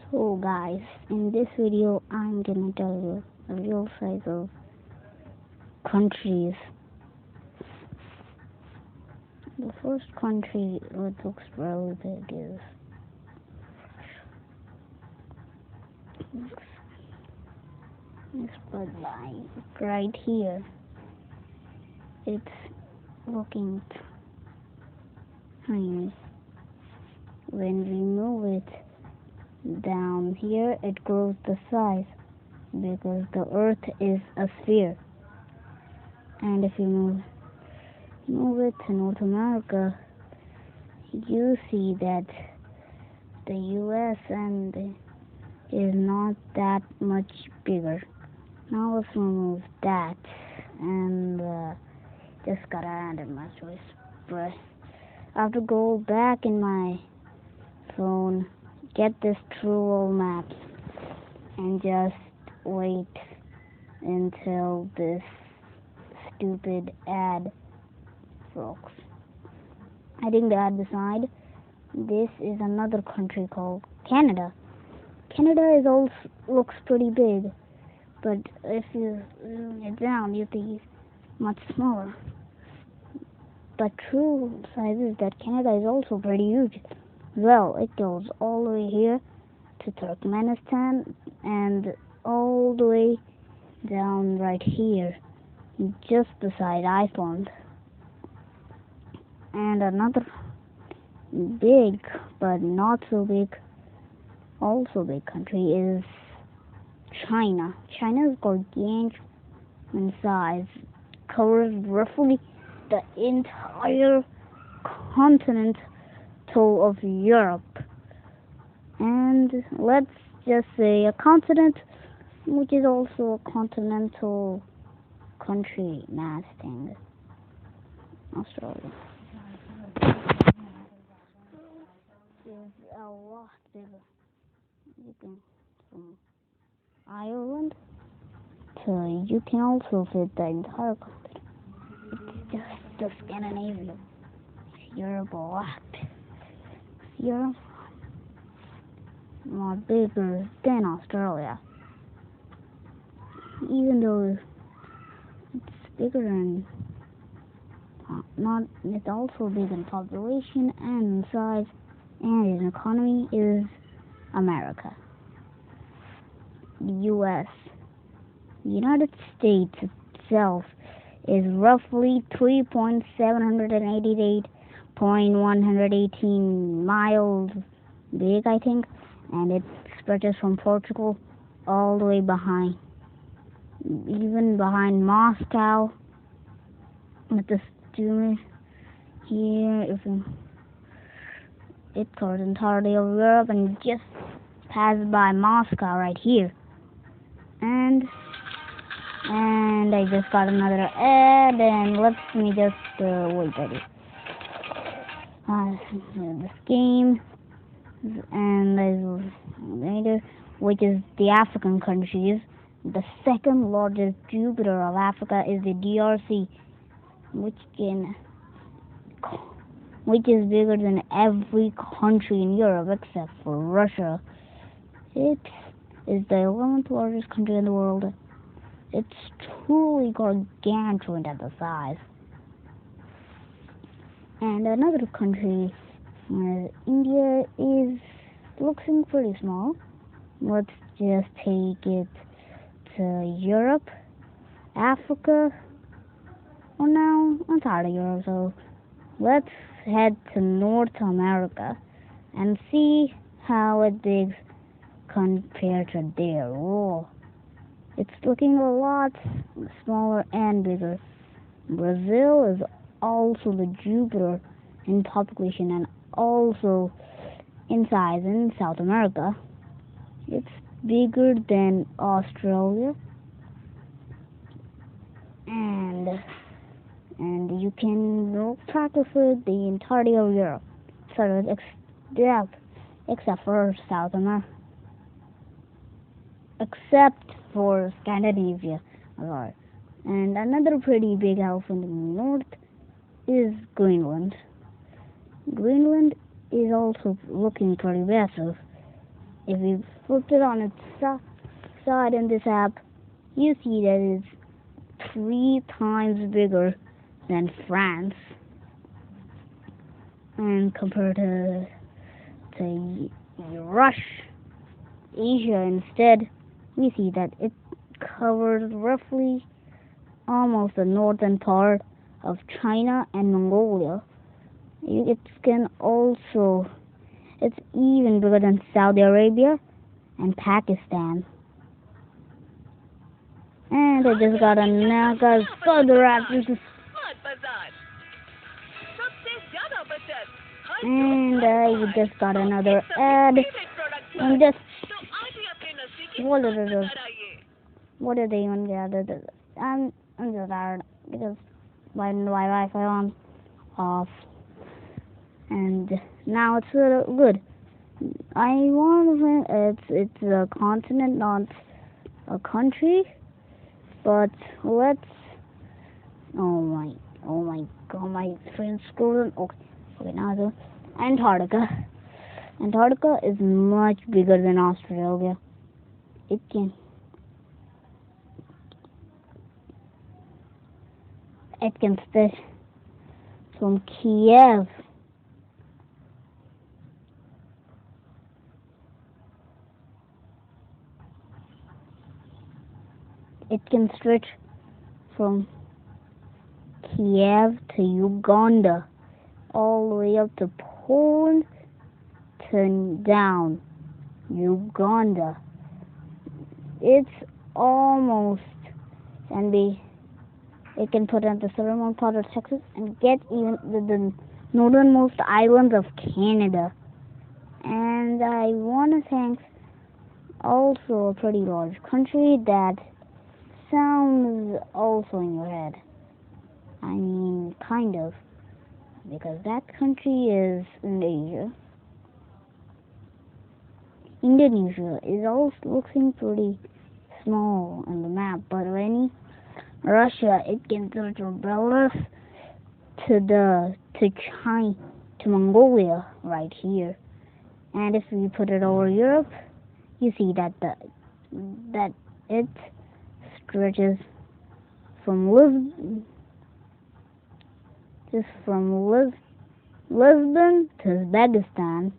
So guys, in this video I'm gonna tell you the real size of countries. The first country that looks really big is but like right here. It's looking tiny. When we move it down here, it grows the size because the Earth is a sphere. And if you move it to North America, you see that the US is not that much bigger. Now let's remove that and just gotta add it my choice. But I have to go back in my phone, get this True Maps, and just wait until this stupid ad works. I think the ad beside this is another country called Canada. Canada is also looks pretty big, but if you zoom it down, you think it's much smaller. The true size is that Canada is also pretty huge. Well, it goes all the way here to Turkmenistan and all the way down right here, just beside Iceland. And another big, but not so big, also big country is China. China is gargantuan in size, covers roughly the entire continent of Europe, and let's just say a continent which is also a continental country mass thing, Australia. Is a lot bigger. You can from Ireland to you can also fit the entire continent. It's just the Scandinavia. Europe a lot. Europe more bigger than Australia. Even though it's bigger in it's also big in population and in size and in economy is America. The US. The United States itself is roughly 3.788.118 miles big, I think, and it stretches from Portugal all the way behind, even behind Moscow. With the steamer here, if it covers the entirety of Europe and just passes by Moscow right here. And I just got another ad, and let me just wait at it. This game, and later, which is the African countries. The second largest Jupiter of Africa is the DRC, which is bigger than every country in Europe except for Russia. It is the 11th largest country in the world. It's truly gargantuan at the size. And another country, India, looking pretty small. Let's just take it to Europe, Africa. Well, now I'm tired of Europe, so let's head to North America and see how it digs compared to there. Whoa. It's looking a lot smaller and bigger. Brazil is also the Jupiter in population and also in size in South America. It's bigger than Australia, and you can practice with the entirety of Europe, except for South America, except for Scandinavia. And another pretty big elephant in the north is Greenland. Greenland is also looking pretty massive. if we flip it on its side in this app, you see that it's 3 times bigger than France, and compared to Russia, Asia instead, we see that it covers roughly almost the northern part of China and Mongolia. It can also, it's even bigger than Saudi Arabia and Pakistan. And I just got a Naga further after this. And I just got another ad. And just what are they even gathered? I'm just tired because my Wi-Fi on off, and now it's good. I want to it's a continent, not a country. But let's. Oh my God, my friend's scrolling. Okay, now the Antarctica. Antarctica is much bigger than Australia. It can stretch from Kiev from Kiev to Uganda, all the way up to Poland, to down Uganda. It's almost it can put at the southern part of Texas and get even the northernmost islands of Canada. And I want to thank also a pretty large country that sounds also in your head. I mean, kind of, because that country is Indonesia. Indonesia is also looking pretty small on the map, but when Russia, it can go to Belarus to China, to Mongolia right here. And if we put it over Europe, you see that it stretches from Lisbon to Uzbekistan.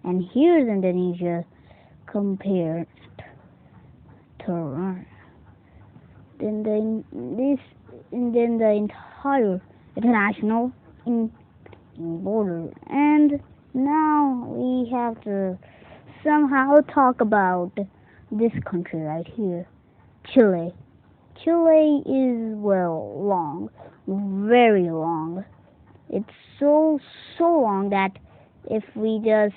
And here's Indonesia compared to then the entire international border. And now we have to somehow talk about this country right here, Chile. Chile is long, very long. It's so long that if we just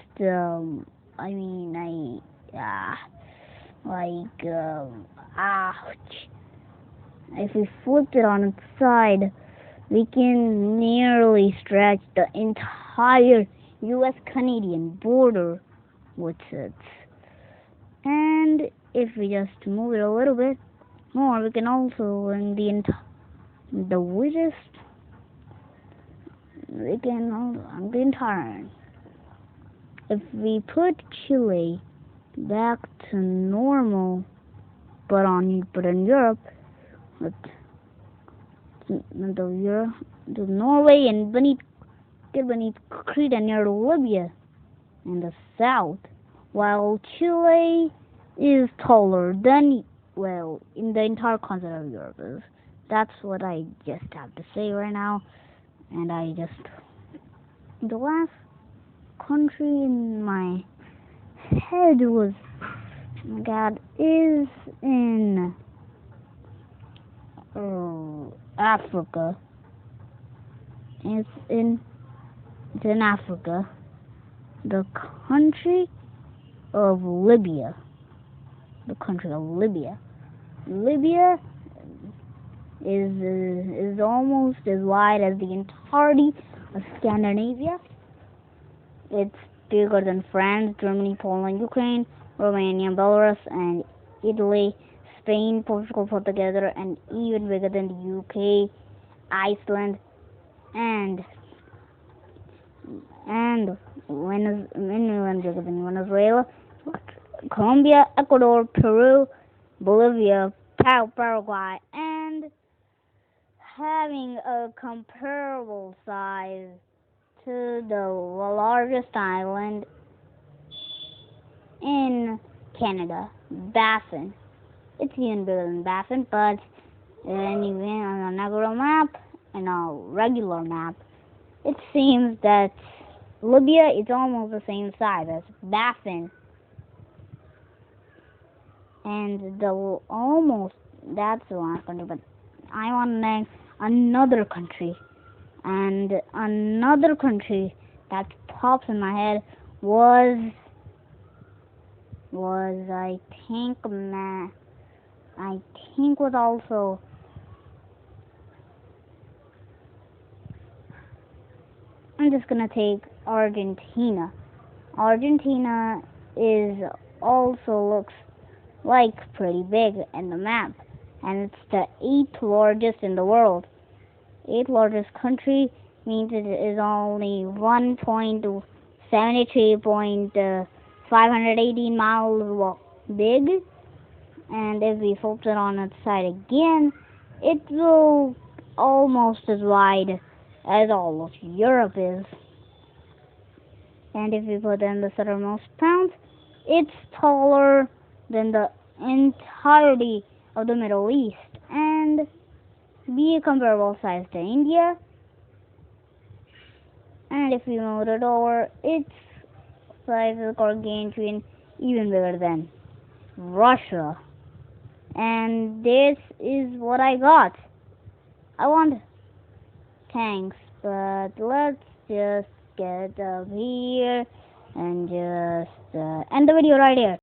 if we flipped it on its side, we can nearly stretch the entire U.S.-Canadian border with it. And if we just move it a little bit more, we can also in the widest. We can on the entire. If we put Chile back to normal, but in Europe, with the Norway and beneath Crete near Libya in the south, while Chile is taller than in the entire continent of Europe. That's what I just have to say right now. And the last country in my head was, oh my God, is in Africa. It's in Africa. The country of Libya. The country of Libya. Libya is almost as wide as the entirety of Scandinavia. It's bigger than France, Germany, Poland, Ukraine, Romania, Belarus, and Italy, Spain, Portugal put together, and even bigger than the UK, Iceland, and million bigger than Venezuela, Colombia, Ecuador, Peru, Bolivia, Paraguay, and having a comparable size to the largest island in Canada, Baffin. It's even bigger than Baffin, but anyway, on a regular map, and a regular map, it seems that Libya is almost the same size as Baffin. And that's the last country, but I want to name another country. And another country that pops in my head was I think was also I'm just gonna take Argentina. Argentina is also looks like pretty big in the map, and it's the 8th largest in the world. 8th largest country means it is only 1.73.518 miles big, and if we flip it on its side again, it will almost as wide as all of Europe is. And if we put in the southernmost pounds, it's taller than the entirety of the Middle East, and be a comparable size to India. And if we move it over, its size is gargantuan, even bigger than Russia. And this is what I got. I want tanks, but let's just get up here and just end the video right here.